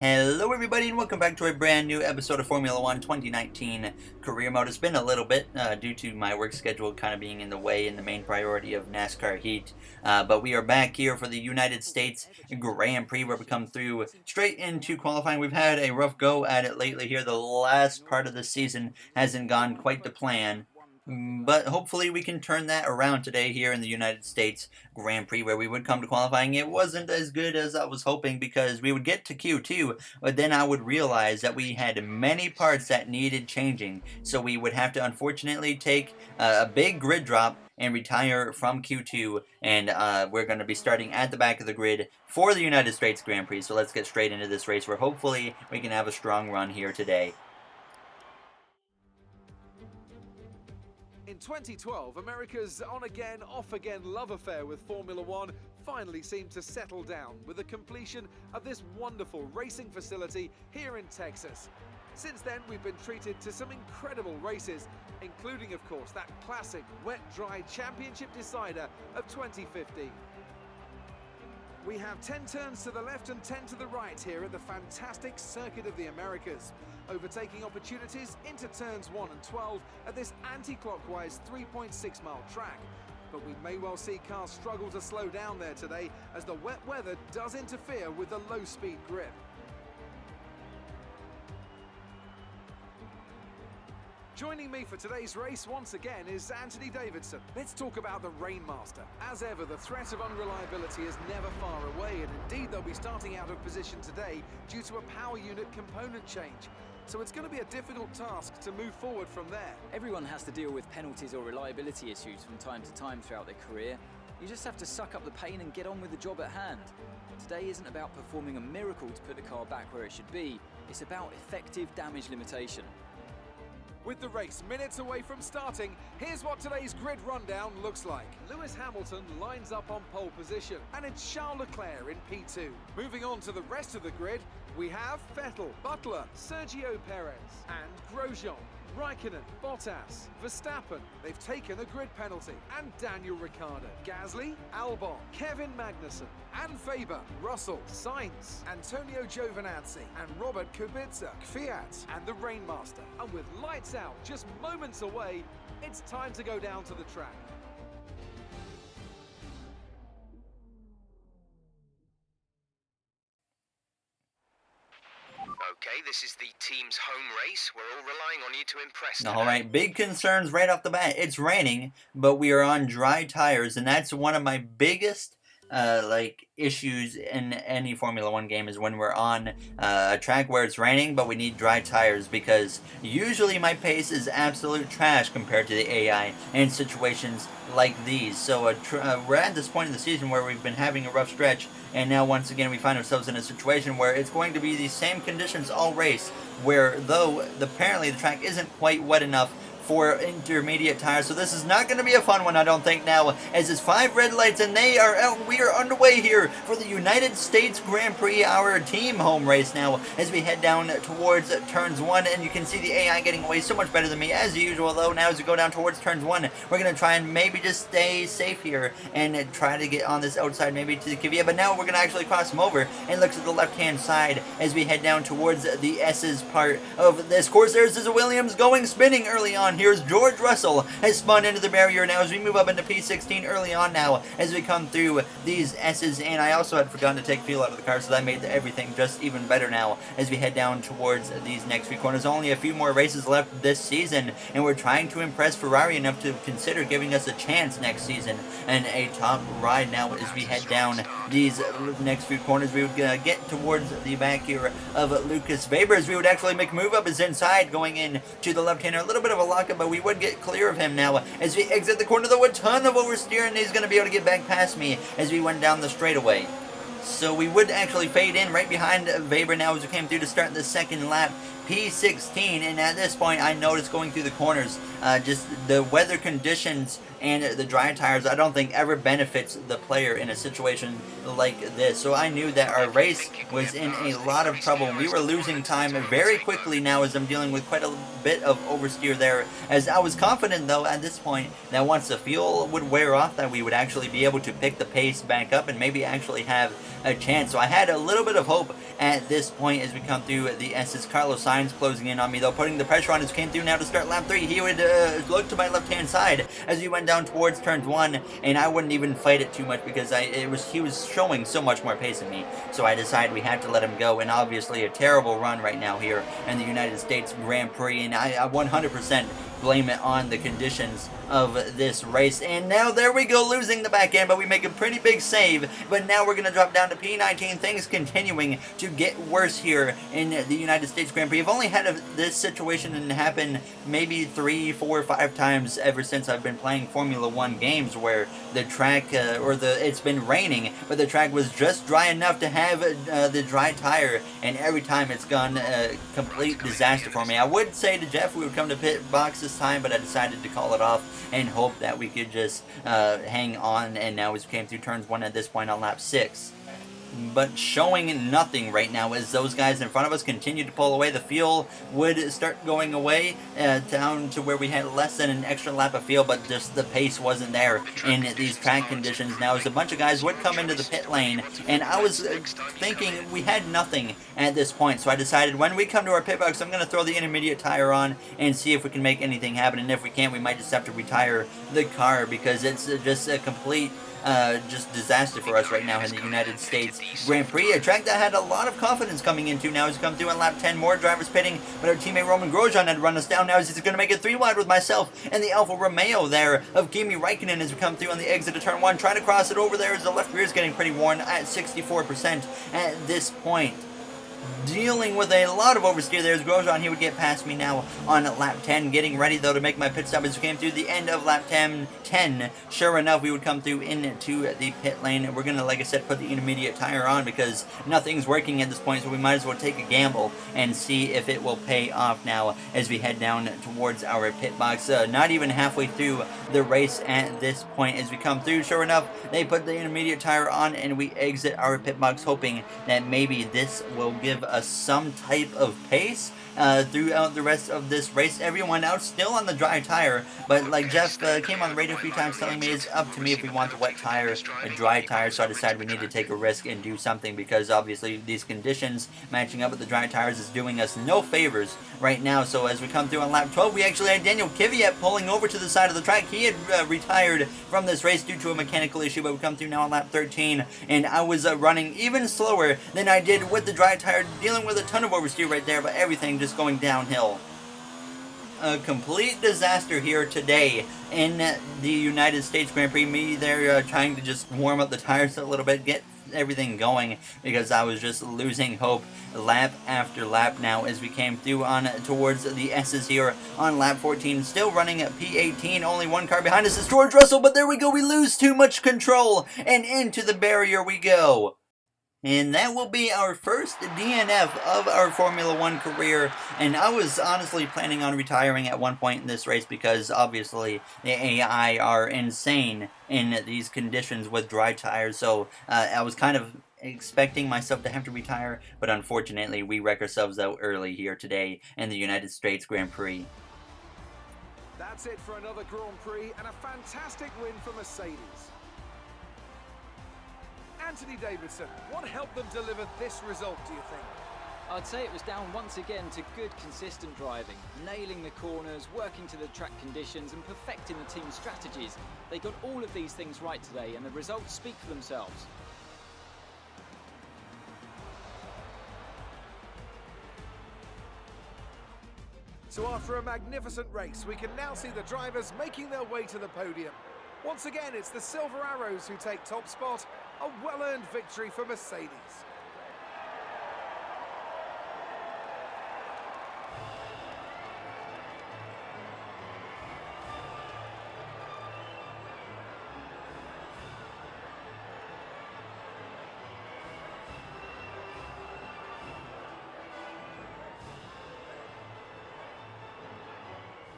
Hello everybody and welcome back to a brand new episode of Formula One 2019 Career Mode. It's been a little bit due to my work schedule kind of being in the way and the main priority of NASCAR Heat. But we are back here for the United States Grand Prix where we come through straight into qualifying. We've had a rough go at it lately here. The last part of the season hasn't gone quite to plan. But hopefully we can turn that around today here in the United States Grand Prix where we would come to qualifying. It wasn't as good as I was hoping because we would get to Q2, but then I would realize that we had many parts that needed changing. So we would have to unfortunately take a big grid drop and retire from Q2, and we're going to be starting at the back of the grid for the United States Grand Prix. So let's get straight into this race where hopefully we can have a strong run here today. In 2012, America's on-again, off-again love affair with Formula One finally seemed to settle down with the completion of this wonderful racing facility here in Texas. Since then, we've been treated to some incredible races, including, of course, that classic wet-dry championship decider of 2015. We have 10 turns to the left and 10 to the right here at the fantastic Circuit of the Americas. Overtaking opportunities into turns 1 and 12 at this anti-clockwise 3.6-mile track. But we may well see cars struggle to slow down there today as the wet weather does interfere with the low-speed grip. Joining me for today's race once again is Anthony Davidson. Let's talk about the Rainmaster. As ever, the threat of unreliability is never far away, and indeed they'll be starting out of position today due to a power unit component change. So it's going to be a difficult task to move forward from there. Everyone has to deal with penalties or reliability issues from time to time throughout their career. You just have to suck up the pain and get on with the job at hand. Today isn't about performing a miracle to put the car back where it should be. It's about effective damage limitation. With the race minutes away from starting, here's what today's grid rundown looks like. Lewis Hamilton lines up on pole position, and it's Charles Leclerc in P2. Moving on to the rest of the grid, we have Vettel, Butler, Sergio Perez, and Grosjean. Raikkonen, Bottas, Verstappen, they've taken a grid penalty, and Daniel Ricciardo, Gasly, Albon, Kevin Magnussen, and Faber, Russell, Sainz, Antonio Giovinazzi, and Robert Kubica, Kvyat, and the Rainmaster. And with lights out just moments away, it's time to go down to the track. Okay, this is the team's home race. We're all relying on you to impress today. All right, big concerns right off the bat. It's raining, but we are on dry tires, and that's one of my biggest issues in any Formula One game is when we're on a track where it's raining, but we need dry tires because usually my pace is absolute trash compared to the AI in situations like these. So we're at this point in the season where we've been having a rough stretch, and now once again we find ourselves in a situation where it's going to be the same conditions all race, where though apparently the track isn't quite wet enough for intermediate tires. So this is not going to be a fun one, I don't think, now, as it's 5 red lights, and they are out. We are underway here for the United States Grand Prix, our team home race now, as we head down towards turns 1, and you can see the AI getting away so much better than me, as usual, though. Now as we go down towards turns 1, we're going to try and maybe just stay safe here, and try to get on this outside, maybe to the Kvyat, but now we're going to actually cross him over, and look to the left-hand side, as we head down towards the S's part of this course. There's Ziza Williams going spinning early on. Here's George Russell has spun into the barrier now as we move up into P16 early on now as we come through these S's, and I also had forgotten to take fuel out of the car, so that made everything just even better now as we head down towards these next 3 corners. Only a few more races left this season, and we're trying to impress Ferrari enough to consider giving us a chance next season and a top ride now as we head down these next few corners. We would get towards the back here of Lucas Weber as we would actually make a move up his inside going in to the left-hander. A little bit of a lockup, but we would get clear of him now as we exit the corner, though a ton of oversteer, and he's going to be able to get back past me as we went down the straightaway. So we would actually fade in right behind Weber now as we came through to start the second lap. P16, and at this point I noticed going through the corners, just the weather conditions and the dry tires I don't think ever benefits the player in a situation like this. So I knew that our race was in a lot of trouble. We were losing time very quickly now as I'm dealing with quite a bit of oversteer there, as I was confident though at this point that once the fuel would wear off that we would actually be able to pick the pace back up and maybe actually have a chance. So I had a little bit of hope at this point as we come through the S's. Carlos Sainz closing in on me though, putting the pressure on as came through now to start lap 3. He would look to my left hand side as we went down towards turn 1, and I wouldn't even fight it too much because he was showing so much more pace than me. So I decided we had to let him go, and obviously a terrible run right now here in the United States Grand Prix, and I 100% blame it on the conditions of this race. And now there we go, losing the back end, but we make a pretty big save. But now we're going to drop down to P19. Things continuing to get worse here in the United States Grand Prix. I've only had this situation happen maybe 3, 4, 5 times ever since I've been playing Formula 1 games, where the track it's been raining, but the track was just dry enough to have the dry tire, and every time it's gone a complete disaster for me. I would say to Jeff we would come to pit box this time, but I decided to call it off and hope that we could just hang on. And now we came through turns 1 at this point on lap 6. But showing nothing right now as those guys in front of us continue to pull away. The fuel would start going away down to where we had less than an extra lap of fuel, but just the pace wasn't there in these track conditions. Now as a bunch of guys would come into the pit lane, and I was thinking we had nothing at this point, so I decided when we come to our pit box I'm going to throw the intermediate tire on and see if we can make anything happen, and if we can't we might just have to retire the car because it's just a complete just disaster for us right now in the United States Grand Prix. A track that had a lot of confidence coming into now has come through on lap 10. More drivers pitting, but our teammate Roman Grosjean had run us down. Now he's going to make it 3 wide with myself and the Alfa Romeo there of Kimi Raikkonen as we come through on the exit of turn 1. Trying to cross it over there as the left rear is getting pretty worn at 64% at this point. Dealing with a lot of oversteer there is Grosjean. He would get past me now on lap 10. Getting ready though to make my pit stop as we came through the end of lap 10. Sure enough, we would come through into the pit lane. We're going to, like I said, put the intermediate tire on because nothing's working at this point, so we might as well take a gamble and see if it will pay off now as we head down towards our pit box. Not even halfway through the race at this point as we come through. Sure enough, they put the intermediate tire on and we exit our pit box hoping that maybe this will give us some type of pace throughout the rest of this race. Everyone out still on the dry tire, but like Jeff came on the radio a few times telling me it's up to me if we want the wet tire, a dry tire, so I decided we need to take a risk and do something because obviously these conditions matching up with the dry tires is doing us no favors right now. So as we come through on lap 12, we actually had Daniel Kvyat pulling over to the side of the track. He had retired from this race due to a mechanical issue, but we come through now on lap 13, and I was running even slower than I did with the dry tire, dealing with a ton of oversteer right there, but everything just going downhill. A complete disaster here today in the United States Grand Prix. Me there trying to just warm up the tires a little bit, get everything going because I was just losing hope lap after lap now as we came through on towards the S's here on lap 14. Still running at P18, only one car behind us is George Russell, but there we go, we lose too much control and into the barrier we go. And that will be our first DNF of our Formula 1 career, and I was honestly planning on retiring at one point in this race because obviously the AI are insane in these conditions with dry tires, so I was kind of expecting myself to have to retire, but unfortunately we wreck ourselves out early here today in the United States Grand Prix. That's it for another Grand Prix and a fantastic win for Mercedes. Anthony Davidson, what helped them deliver this result, do you think? I'd say it was down once again to good, consistent driving, nailing the corners, working to the track conditions and perfecting the team's strategies. They got all of these things right today and the results speak for themselves. So after a magnificent race, we can now see the drivers making their way to the podium. Once again, it's the Silver Arrows who take top spot, a well-earned victory for Mercedes.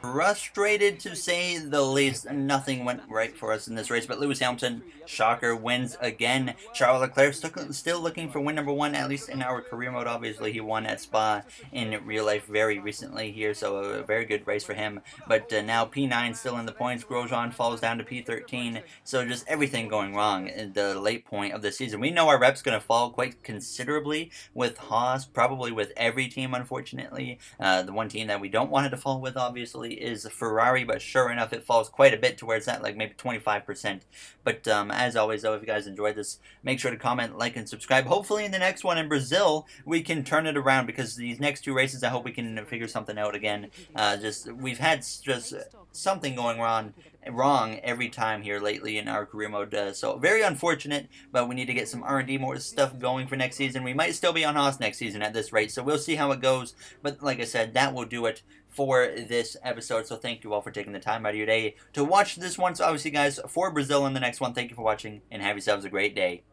Frustrated to say the least. Nothing went right for us in this race, but Lewis Hamilton, shocker, wins again. Charles Leclerc still looking for win number 1, at least in our career mode. Obviously, he won at Spa in real life very recently here, so a very good race for him. But now P9 still in the points. Grosjean falls down to P13, so just everything going wrong in the late point of the season. We know our rep's going to fall quite considerably with Haas, probably with every team, unfortunately. The one team that we don't want it to fall with, obviously, is Ferrari, but sure enough, it falls quite a bit to where it's at like maybe 25%. But as always, though, if you guys enjoyed this, make sure to comment, like, and subscribe. Hopefully in the next one in Brazil, we can turn it around, because these next 2 races, I hope we can figure something out again. We've had just something going wrong every time here lately in our career mode, so very unfortunate, but we need to get some R&D more stuff going for next season. We might still be on Haas next season at this rate, so we'll see how it goes. But like I said, that will do it for this episode, so thank you all for taking the time out of your day to watch this one. So obviously, guys, for Brazil in the next one, thank you for watching, and have yourselves a great day.